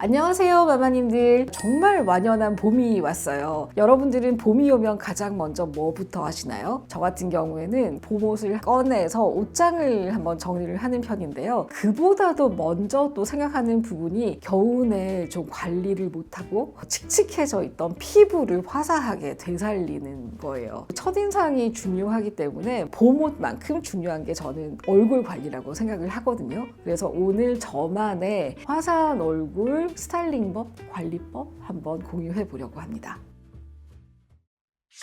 안녕하세요 마마님들. 정말 완연한 봄이 왔어요. 여러분들은 봄이 오면 가장 먼저 뭐부터 하시나요? 저 같은 경우에는 봄옷을 꺼내서 옷장을 한번 정리를 하는 편인데요. 그보다도 먼저 또 생각하는 부분이 겨우내 좀 관리를 못하고 칙칙해져 있던 피부를 화사하게 되살리는 거예요. 첫인상이 중요하기 때문에 봄옷만큼 중요한 게 저는 얼굴 관리라고 생각을 하거든요. 그래서 오늘 저만의 화사한 얼굴 스타일링법, 관리법 한번 공유해 보려고 합니다.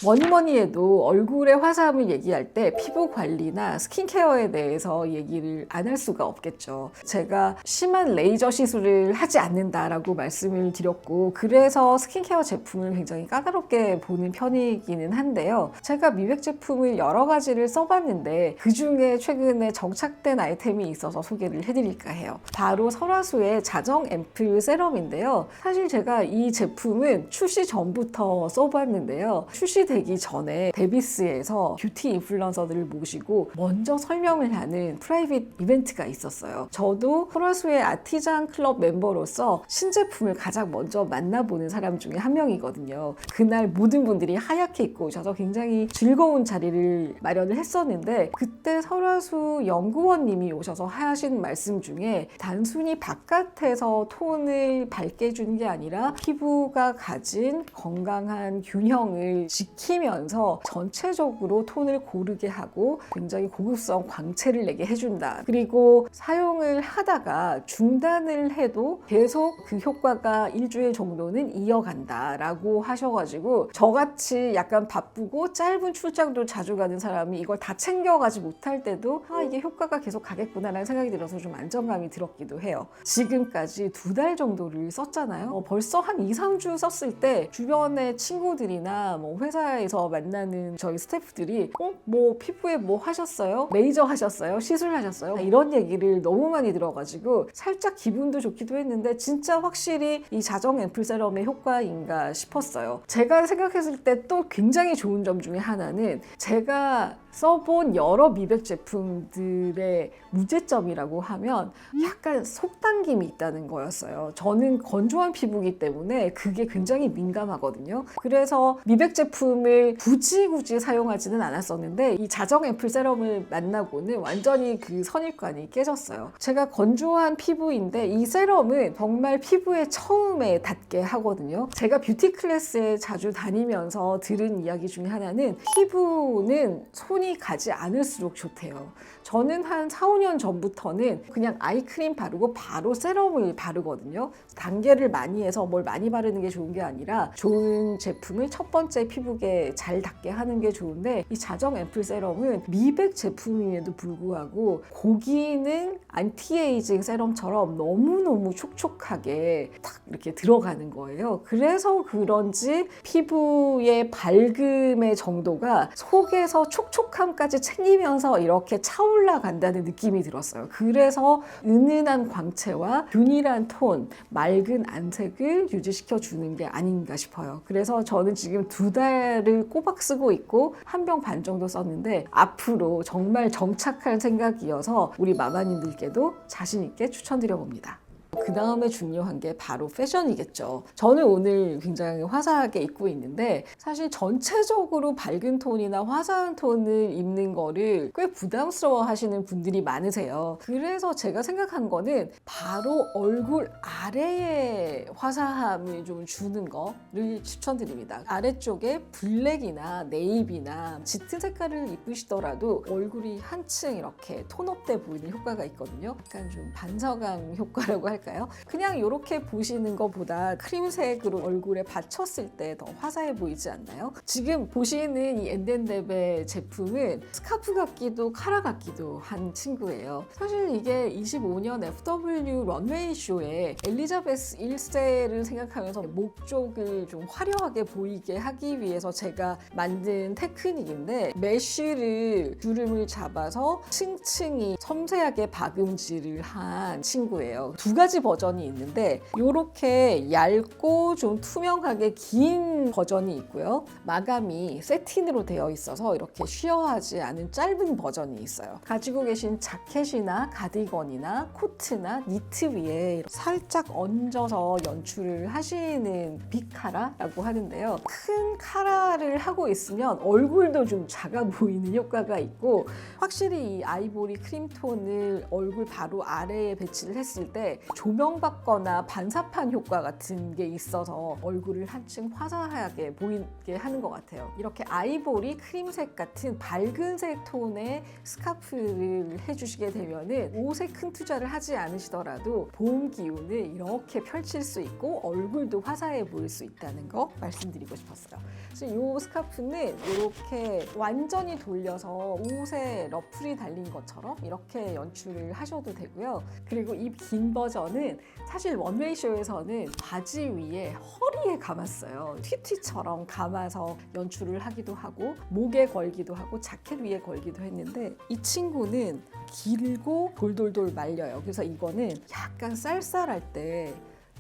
뭐니 해도 얼굴의 화사함을 얘기할 때 피부 관리나 스킨케어에 대해서 얘기를 안 할 수가 없겠죠. 제가 심한 레이저 시술을 하지 않는다라고 말씀을 드렸고, 그래서 스킨케어 제품을 굉장히 까다롭게 보는 편이기는 한데요. 제가 미백 제품을 여러 가지를 써봤는데 그 중에 최근에 정착된 아이템이 있어서 소개를 해드릴까 해요. 바로 설화수의 자정 앰플 세럼인데요. 사실 제가 이 제품은 출시 전부터 써봤는데요. 출시되기 전에 데비스에서 뷰티 인플루언서들을 모시고 먼저 설명을 하는 프라이빗 이벤트가 있었어요. 저도 설화수의 아티잔 클럽 멤버로서 신제품을 가장 먼저 만나보는 사람 중에 한 명이거든요. 그날 모든 분들이 하얗게 입고 오셔서 굉장히 즐거운 자리를 마련을 했었는데, 그때 설화수 연구원님이 오셔서 하신 말씀 중에 단순히 바깥에서 톤을 밝게 주는 게 아니라 피부가 가진 건강한 균형을 지키면서 전체적으로 톤을 고르게 하고 굉장히 고급스러운 광채를 내게 해준다. 그리고 사용을 하다가 중단을 해도 계속 그 효과가 일주일 정도는 이어간다 라고 하셔가지고, 저같이 약간 바쁘고 짧은 출장도 자주 가는 사람이 이걸 다 챙겨가지 못할 때도 이게 효과가 계속 가겠구나 라는 생각이 들어서 좀 안정감이 들었기도 해요. 지금까지 2달 정도를 썼잖아요. 벌써 한 2-3주 썼을 때 주변의 친구들이나 회사에서 만나는 저희 스태프들이 뭐 피부에 뭐 하셨어요? 레이저 하셨어요? 시술 하셨어요? 이런 얘기를 너무 많이 들어가지고 살짝 기분도 좋기도 했는데, 진짜 확실히 이 자정 앰플 세럼의 효과인가 싶었어요. 제가 생각했을 때 또 굉장히 좋은 점 중에 하나는, 제가 써본 여러 미백 제품들의 문제점이라고 하면 약간 속당김이 있다는 거였어요. 저는 건조한 피부이기 때문에 그게 굉장히 민감하거든요. 그래서 미백 제품을 굳이 사용하지는 않았었는데, 이 자정 앰플 세럼을 만나고는 완전히 그 선입관이 깨졌어요. 제가 건조한 피부인데 이 세럼은 정말 피부에 처음에 닿게 하거든요. 제가 뷰티 클래스에 자주 다니면서 들은 이야기 중에 하나는, 피부는 손이 가지 않을수록 좋대요. 저는 한 4-5년 전부터는 그냥 아이크림 바르고 바로 세럼을 바르거든요. 단계를 많이 해서 뭘 많이 바르는 게 좋은 게 아니라 좋은 제품을 첫 번째 피부에 잘 닿게 하는 게 좋은데, 이 자정 앰플 세럼은 미백 제품임에도 불구하고 고기능 안티에이징 세럼처럼 너무너무 촉촉하게 탁 이렇게 들어가는 거예요. 그래서 그런지 피부의 밝음의 정도가 속에서 촉촉함까지 챙기면서 이렇게 차올라간다는 느낌이 들었어요. 그래서 은은한 광채와 균일한 톤, 맑은 안색을 유지시켜 주는 게 아닌가 싶어요. 그래서 저는 지금 2달을 꼬박 쓰고 있고 1병 반 정도 썼는데, 앞으로 정말 정착할 생각이어서 우리 마마님들께도 자신 있게 추천드려 봅니다. 그 다음에 중요한 게 바로 패션이겠죠. 저는 오늘 굉장히 화사하게 입고 있는데, 사실 전체적으로 밝은 톤이나 화사한 톤을 입는 거를 꽤 부담스러워 하시는 분들이 많으세요. 그래서 제가 생각한 거는 바로 얼굴 아래에 화사함을 좀 주는 거를 추천드립니다. 아래쪽에 블랙이나 네이비나 짙은 색깔을 입으시더라도 얼굴이 한층 이렇게 톤업돼 보이는 효과가 있거든요. 약간 좀 반서강 효과라고 할까요? 그냥 이렇게 보시는 것보다 크림색으로 얼굴에 받쳤을 때 더 화사해 보이지 않나요? 지금 보시는 이 엔덴뎁의 제품은 스카프 같기도 카라 같기도 한 친구예요. 사실 이게 25년 FW 런웨이 쇼에 엘리자베스 1세를 생각하면서 목 쪽을 좀 화려하게 보이게 하기 위해서 제가 만든 테크닉인데, 메쉬를 주름을 잡아서 층층이 섬세하게 박음질을 한 친구예요. 2가지 버전이 있는데, 이렇게 얇고 좀 투명하게 긴 긴 버전이 있고요. 마감이 세틴으로 되어 있어서 이렇게 쉬어하지 않은 짧은 버전이 있어요. 가지고 계신 자켓이나 가디건이나 코트나 니트 위에 살짝 얹어서 연출을 하시는 빅카라라고 하는데요. 큰 카라를 하고 있으면 얼굴도 좀 작아 보이는 효과가 있고, 확실히 이 아이보리 크림톤을 얼굴 바로 아래에 배치를 했을 때 조명받거나 반사판 효과 같은 게 있어서 얼굴을 한층 화사하게 보이게 하는 것 같아요. 이렇게 아이보리 크림색 같은 밝은 색 톤의 스카프를 해주시게 되면은 옷에 큰 투자를 하지 않으시더라도 봄 기운을 이렇게 펼칠 수 있고 얼굴도 화사해 보일 수 있다는 거 말씀드리고 싶었어요. 그래서 이 스카프는 이렇게 완전히 돌려서 옷에 러플이 달린 것처럼 이렇게 연출을 하셔도 되고요. 그리고 이 긴 버전은 사실 원웨이 쇼에서는 바지 위에 허리에 감았어요. 튀튀처럼 감아서 연출을 하기도 하고 목에 걸기도 하고 자켓 위에 걸기도 했는데, 이 친구는 길고 돌돌돌 말려요. 그래서 이거는 약간 쌀쌀할 때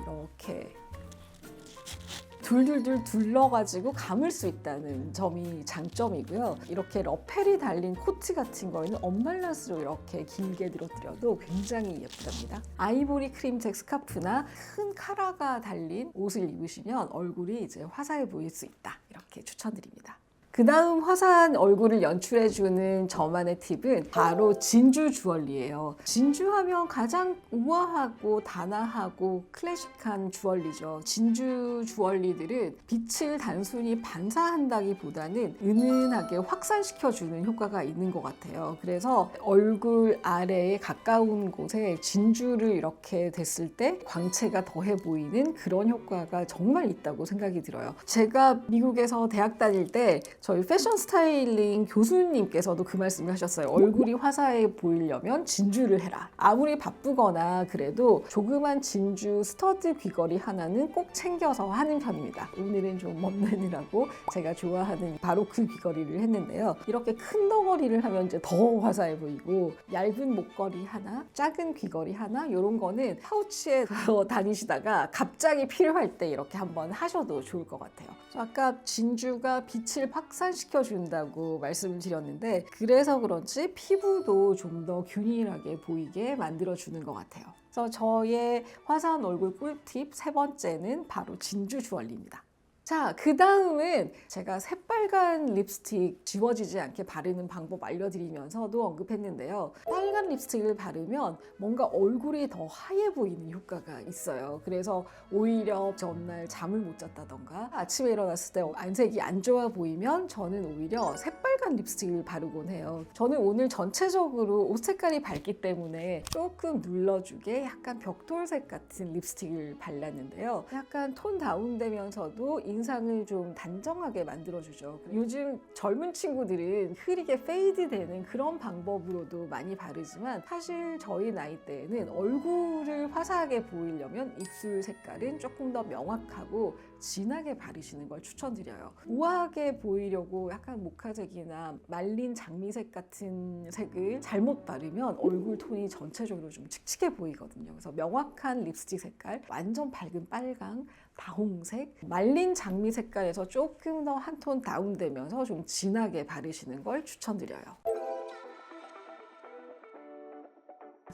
이렇게 둘둘둘 둘러가지고 감을 수 있다는 점이 장점이고요. 이렇게 러펠이 달린 코트 같은 거에는 언밸런스로 이렇게 길게 늘어뜨려도 굉장히 예쁘답니다. 아이보리 크림색 스카프나 큰 카라가 달린 옷을 입으시면 얼굴이 이제 화사해 보일 수 있다, 이렇게 추천드립니다. 그 다음 화사한 얼굴을 연출해주는 저만의 팁은 바로 진주 주얼리예요. 진주하면 가장 우아하고 단아하고 클래식한 주얼리죠. 진주 주얼리들은 빛을 단순히 반사한다기보다는 은은하게 확산시켜주는 효과가 있는 것 같아요. 그래서 얼굴 아래에 가까운 곳에 진주를 이렇게 댔을 때 광채가 더해 보이는 그런 효과가 정말 있다고 생각이 들어요. 제가 미국에서 대학 다닐 때 저희 패션 스타일링 교수님께서도 그 말씀을 하셨어요. 얼굴이 화사해 보이려면 진주를 해라. 아무리 바쁘거나 그래도 조그만 진주 스터드 귀걸이 하나는 꼭 챙겨서 하는 편입니다. 오늘은 좀 멋내느라고 제가 좋아하는 바로 그 귀걸이를 했는데요. 이렇게 큰 덩어리를 하면 이제 더 화사해 보이고, 얇은 목걸이 하나, 작은 귀걸이 하나, 이런 거는 파우치에 다니시다가 갑자기 필요할 때 이렇게 한번 하셔도 좋을 것 같아요. 아까 진주가 빛을 확산시켜준다고 말씀을 드렸는데, 그래서 그런지 피부도 좀 더 균일하게 보이게 만들어주는 것 같아요. 그래서 저의 화사한 얼굴 꿀팁 세 번째는 바로 진주 주얼리입니다. 자, 그 다음은 제가 새빨간 립스틱 지워지지 않게 바르는 방법 알려드리면서도 언급했는데요. 빨간 립스틱을 바르면 뭔가 얼굴이 더 하얘 보이는 효과가 있어요. 그래서 오히려 전날 잠을 못 잤다던가 아침에 일어났을 때 안색이 안 좋아 보이면 저는 오히려 새빨간 립스틱을 바르곤 해요. 저는 오늘 전체적으로 옷 색깔이 밝기 때문에 조금 눌러주게 약간 벽돌색 같은 립스틱을 발랐는데요. 약간 톤 다운되면서도 인상을 좀 단정하게 만들어주죠. 요즘 젊은 친구들은 흐리게 페이드되는 그런 방법으로도 많이 바르지만, 사실 저희 나이 때에는 얼굴을 화사하게 보이려면 입술 색깔은 조금 더 명확하고 진하게 바르시는 걸 추천드려요. 우아하게 보이려고 약간 모카색이나 말린 장미색 같은 색을 잘못 바르면 얼굴 톤이 전체적으로 좀 칙칙해 보이거든요. 그래서 명확한 립스틱 색깔, 완전 밝은 빨강, 다홍색, 말린 장미 색깔에서 조금 더 한 톤 다운되면서 좀 진하게 바르시는 걸 추천드려요.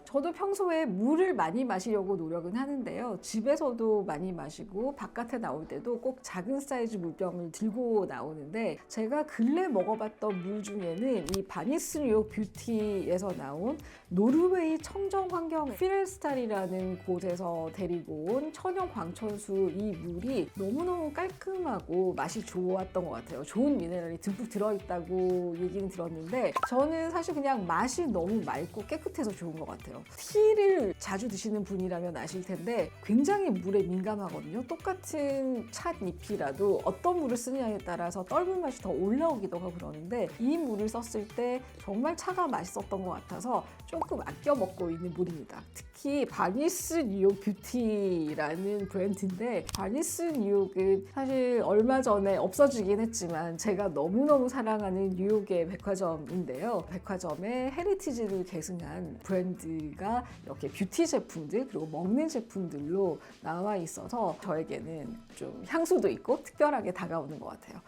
저도 평소에 물을 많이 마시려고 노력은 하는데요. 집에서도 많이 마시고 바깥에 나올 때도 꼭 작은 사이즈 물병을 들고 나오는데, 제가 근래 먹어봤던 물 중에는 이 바니스 뉴욕 뷰티에서 나온 노르웨이 청정 환경 피렐스탈이라는 곳에서 데리고 온 천연 광천수 이 물이 너무너무 깔끔하고 맛이 좋았던 것 같아요. 좋은 미네랄이 듬뿍 들어있다고 얘기는 들었는데, 저는 사실 그냥 맛이 너무 맑고 깨끗해서 좋은 것 같아요. 티를 자주 드시는 분이라면 아실 텐데 굉장히 물에 민감하거든요. 똑같은 찻잎이라도 어떤 물을 쓰느냐에 따라서 떫은 맛이 더 올라오기도 하고 그러는데, 이 물을 썼을 때 정말 차가 맛있었던 것 같아서 조금 아껴 먹고 있는 물입니다. 특히 바니스 뉴욕 뷰티라는 브랜드인데, 바니스 뉴욕은 사실 얼마 전에 없어지긴 했지만 제가 너무너무 사랑하는 뉴욕의 백화점인데요. 백화점의 헤리티지를 계승한 브랜드 브랜드가 이렇게 뷰티 제품들 그리고 먹는 제품들로 나와 있어서 저에게는 좀 향수도 있고 특별하게 다가오는 것 같아요.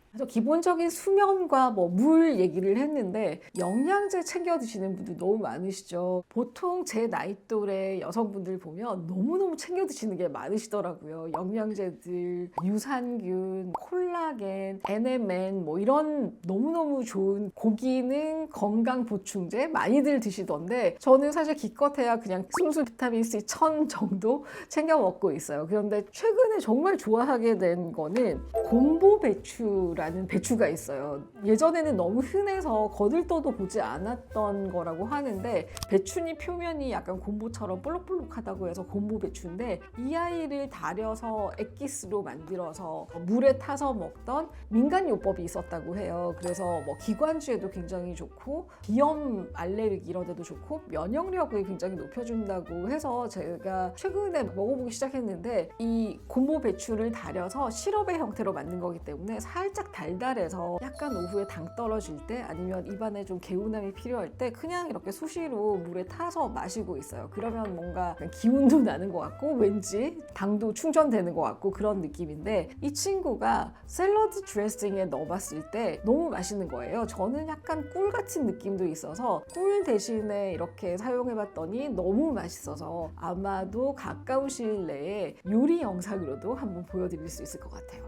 그래서 기본적인 수면과 물 얘기를 했는데 영양제 챙겨 드시는 분들 너무 많으시죠. 보통 제 나이 또래 여성분들 보면 너무너무 챙겨 드시는 게 많으시더라고요. 영양제들, 유산균, 콜라겐, NMN 이런 너무너무 좋은 고기능 건강 보충제 많이들 드시던데 저는 사실 기껏해야 그냥 순수 비타민 C 1000 정도 챙겨 먹고 있어요. 그런데 최근에 정말 좋아하게 된 거는 곰보 배추라는 배추가 있어요. 예전에는 너무 흔해서 거들떠도 보지 않았던 거라고 하는데 배추잎 표면이 약간 곰보처럼 볼록볼록하다고 해서 곰보 배추인데 이 아이를 달여서 액기스로 만들어서 물에 타서 먹던 민간요법이 있었다고 해요. 그래서 기관지에도 굉장히 좋고 비염, 알레르기 이런 데도 좋고 면역력을 굉장히 높여준다고 해서 제가 최근에 먹어보기 시작했는데 이 곰보 배추를 달여서 시럽의 형태로 만든 거기 때문에 살짝 달달해서 약간 오후에 당 떨어질 때 아니면 입안에 좀 개운함이 필요할 때 그냥 이렇게 수시로 물에 타서 마시고 있어요. 그러면 뭔가 기운도 나는 것 같고 왠지 당도 충전되는 것 같고 그런 느낌인데 이 친구가 샐러드 드레싱에 넣어봤을 때 너무 맛있는 거예요. 저는 약간 꿀 같은 느낌도 있어서 꿀 대신에 이렇게 사용해봤더니 너무 맛있어서 아마도 가까운 시일 내에 요리 영상으로도 한번 보여드릴 수 있을 것 같아요.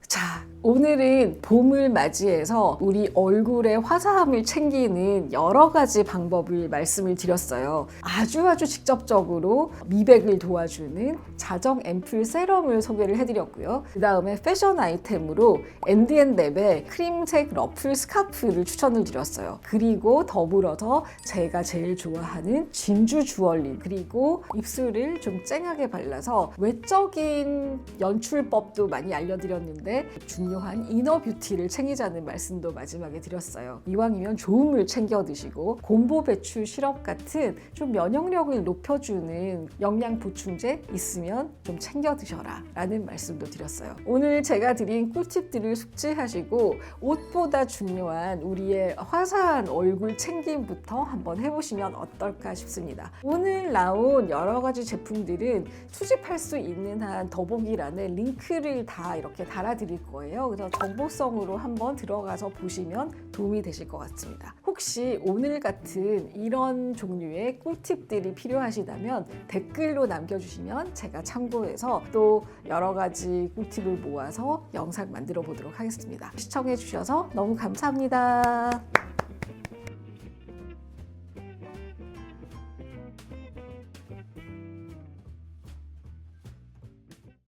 자, 오늘은 봄을 맞이해서 우리 얼굴의 화사함을 챙기는 여러 가지 방법을 말씀을 드렸어요. 아주 직접적으로 미백을 도와주는 자정 앰플 세럼을 소개를 해드렸고요. 그 다음에 패션 아이템으로 앤드앤랩의 크림색 러플 스카프를 추천을 드렸어요. 그리고 더불어서 제가 제일 좋아하는 진주 주얼리 그리고 입술을 좀 쨍하게 발라서 외적인 연출법도 많이 알려드렸는데 중요한 이너 뷰티를 챙기자는 말씀도 마지막에 드렸어요. 이왕이면 좋은 물 챙겨 드시고 곰보 배추 시럽 같은 좀 면역력을 높여주는 영양 보충제 있으면 좀 챙겨 드셔라 라는 말씀도 드렸어요. 오늘 제가 드린 꿀팁들을 숙지하시고 옷보다 중요한 우리의 화사한 얼굴 챙김부터 한번 해보시면 어떨까 싶습니다. 오늘 나온 여러 가지 제품들은 수집할 수 있는 한 더보기란에 링크를 다 이렇게 달아드릴 거예요. 그래서 정보성으로 한번 들어가서 보시면 도움이 되실 것 같습니다. 혹시 오늘 같은 이런 종류의 꿀팁들이 필요하시다면 댓글로 남겨주시면 제가 참고해서 또 여러 가지 꿀팁을 모아서 영상 만들어 보도록 하겠습니다. 시청해 주셔서 너무 감사합니다.